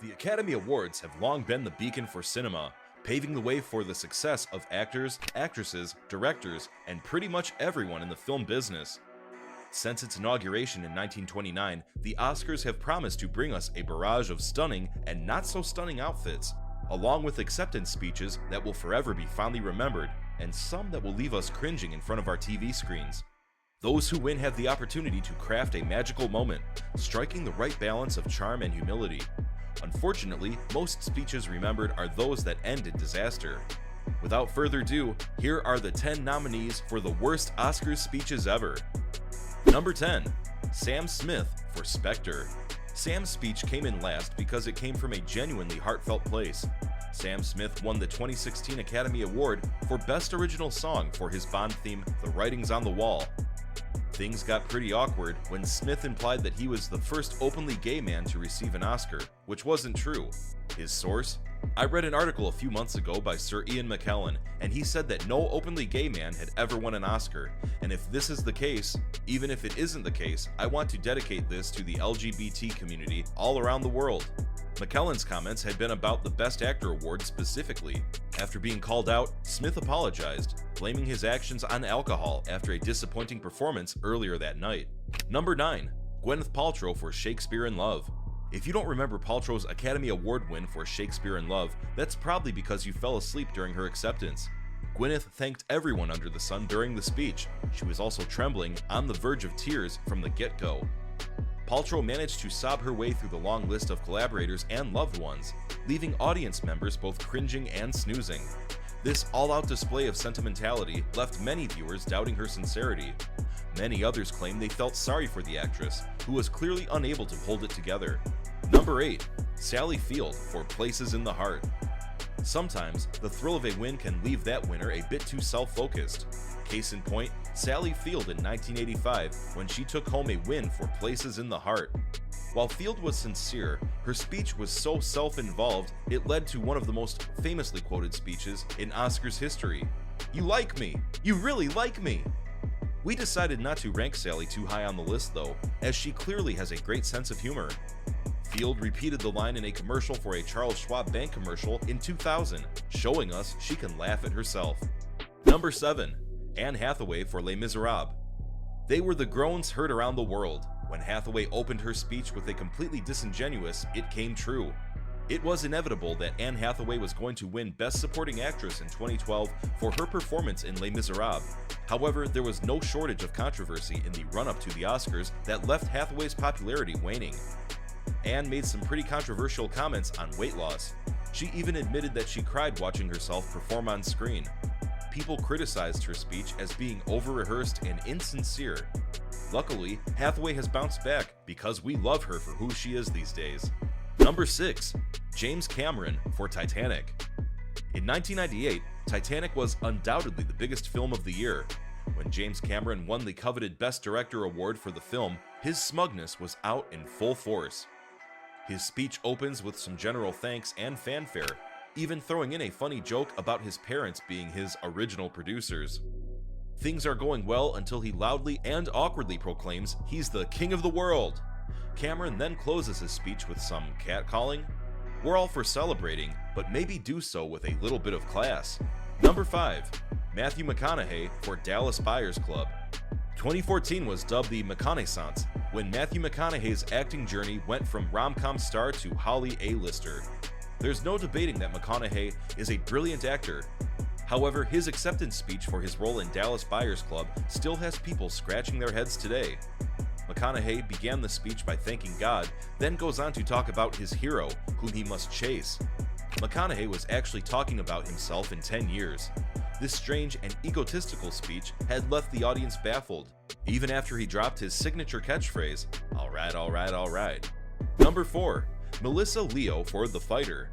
The Academy Awards have long been the beacon for cinema, paving the way for the success of actors, actresses, directors, and pretty much everyone in the film business. Since its inauguration in 1929, the Oscars have promised to bring us a barrage of stunning and not so stunning outfits, along with acceptance speeches that will forever be fondly remembered, and some that will leave us cringing in front of our TV screens. Those who win have the opportunity to craft a magical moment, striking the right balance of charm and humility. Unfortunately, most speeches remembered are those that end in disaster. Without further ado, here are the 10 nominees for the worst Oscars speeches ever. Number 10. Sam Smith for Spectre. Sam's speech came in last because it came from a genuinely heartfelt place. Sam Smith won the 2016 Academy Award for Best Original Song for his Bond theme, The Writing's on the Wall. Things got pretty awkward when Smith implied that he was the first openly gay man to receive an Oscar, which wasn't true. His source? I read an article a few months ago by Sir Ian McKellen, and he said that no openly gay man had ever won an Oscar, and if this is the case, even if it isn't the case, I want to dedicate this to the LGBT community all around the world. McKellen's comments had been about the Best Actor award specifically. After being called out, Smith apologized, blaming his actions on alcohol after a disappointing performance earlier that night. Number 9. Gwyneth Paltrow for Shakespeare in Love. If you don't remember Paltrow's Academy Award win for Shakespeare in Love, that's probably because you fell asleep during her acceptance. Gwyneth thanked everyone under the sun during the speech. She was also trembling, on the verge of tears from the get-go. Paltrow managed to sob her way through the long list of collaborators and loved ones, leaving audience members both cringing and snoozing. This all-out display of sentimentality left many viewers doubting her sincerity. Many others claimed they felt sorry for the actress, who was clearly unable to hold it together. Number 8. Sally Field for Places in the Heart. Sometimes, the thrill of a win can leave that winner a bit too self-focused. Case in point, Sally Field in 1985 when she took home a win for Places in the Heart. While Field was sincere, her speech was so self-involved it led to one of the most famously quoted speeches in Oscars history. "You like me! You really like me!" We decided not to rank Sally too high on the list though, as she clearly has a great sense of humor. Field repeated the line in a commercial for a Charles Schwab bank commercial in 2000, showing us she can laugh at herself. Number 7. Anne Hathaway for Les Miserables. They were the groans heard around the world. When Hathaway opened her speech with a completely disingenuous "it came true." It was inevitable that Anne Hathaway was going to win Best Supporting Actress in 2012 for her performance in Les Miserables. However, there was no shortage of controversy in the run-up to the Oscars that left Hathaway's popularity waning. Anne made some pretty controversial comments on weight loss. She even admitted that she cried watching herself perform on screen. People criticized her speech as being over-rehearsed and insincere. Luckily, Hathaway has bounced back because we love her for who she is these days. Number 6. James Cameron for Titanic. In 1998, Titanic was undoubtedly the biggest film of the year. When James Cameron won the coveted Best Director award for the film, his smugness was out in full force. His speech opens with some general thanks and fanfare, even throwing in a funny joke about his parents being his original producers. Things are going well until he loudly and awkwardly proclaims he's the king of the world. Cameron then closes his speech with some catcalling. We're all for celebrating, but maybe do so with a little bit of class. Number 5. Matthew McConaughey for Dallas Buyers Club. 2014 was dubbed the McConaughey-sance, when Matthew McConaughey's acting journey went from rom-com star to Holly A-lister. There's no debating that McConaughey is a brilliant actor. However, his acceptance speech for his role in Dallas Buyers Club still has people scratching their heads today. McConaughey began the speech by thanking God, then goes on to talk about his hero, whom he must chase. McConaughey was actually talking about himself in 10 years. This strange and egotistical speech had left the audience baffled, even after he dropped his signature catchphrase, "Alright, alright, alright." Number 4. Melissa Leo for The Fighter.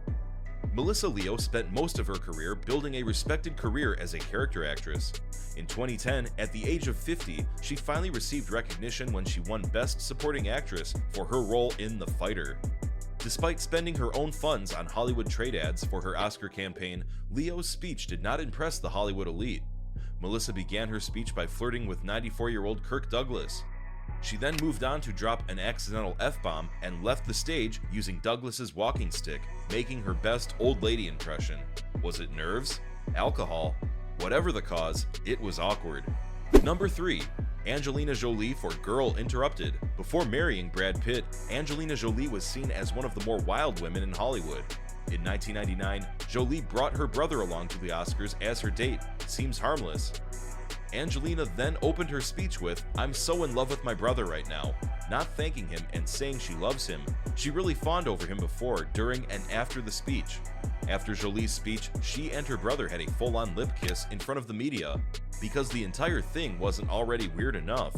Melissa Leo spent most of her career building a respected career as a character actress. In 2010, at the age of 50, she finally received recognition when she won Best Supporting Actress for her role in The Fighter. Despite spending her own funds on Hollywood trade ads for her Oscar campaign, Leo's speech did not impress the Hollywood elite. Melissa began her speech by flirting with 94-year-old Kirk Douglas. She then moved on to drop an accidental F-bomb and left the stage using Douglas's walking stick, making her best old lady impression. Was it nerves? Alcohol? Whatever the cause, it was awkward. Number 3. Angelina Jolie for Girl Interrupted. Before marrying Brad Pitt, Angelina Jolie was seen as one of the more wild women in Hollywood. In 1999, Jolie brought her brother along to the Oscars as her date. Seems harmless. Angelina then opened her speech with, "I'm so in love with my brother right now," not thanking him and saying she loves him. She really fawned over him before, during, and after the speech. After Jolie's speech, she and her brother had a full-on lip kiss in front of the media, because the entire thing wasn't already weird enough.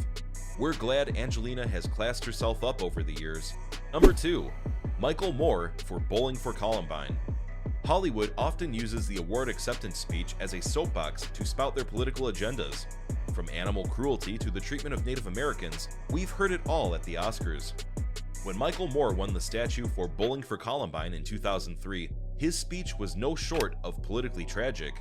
We're glad Angelina has classed herself up over the years. Number 2. Michael Moore for Bowling for Columbine. Hollywood often uses the award acceptance speech as a soapbox to spout their political agendas. From animal cruelty to the treatment of Native Americans, we've heard it all at the Oscars. When Michael Moore won the statue for Bowling for Columbine in 2003, his speech was no short of politically tragic.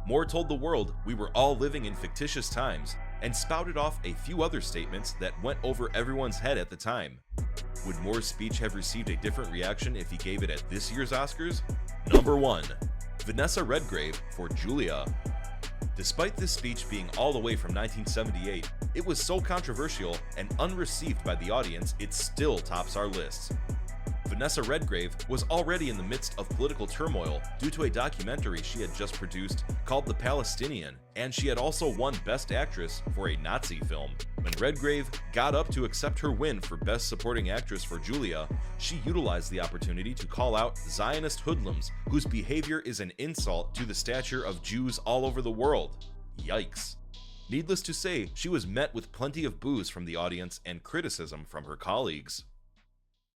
Moore told the world we were all living in fictitious times, and spouted off a few other statements that went over everyone's head at the time. Would Moore's speech have received a different reaction if he gave it at this year's Oscars? Number 1. Vanessa Redgrave for Julia. Despite this speech being all the way from 1978, it was so controversial and unreceived by the audience it still tops our lists. Vanessa Redgrave was already in the midst of political turmoil due to a documentary she had just produced called The Palestinian, and she had also won Best Actress for a Nazi film. When Redgrave got up to accept her win for Best Supporting Actress for Julia, she utilized the opportunity to call out Zionist hoodlums whose behavior is an insult to the stature of Jews all over the world. Yikes. Needless to say, she was met with plenty of boos from the audience and criticism from her colleagues.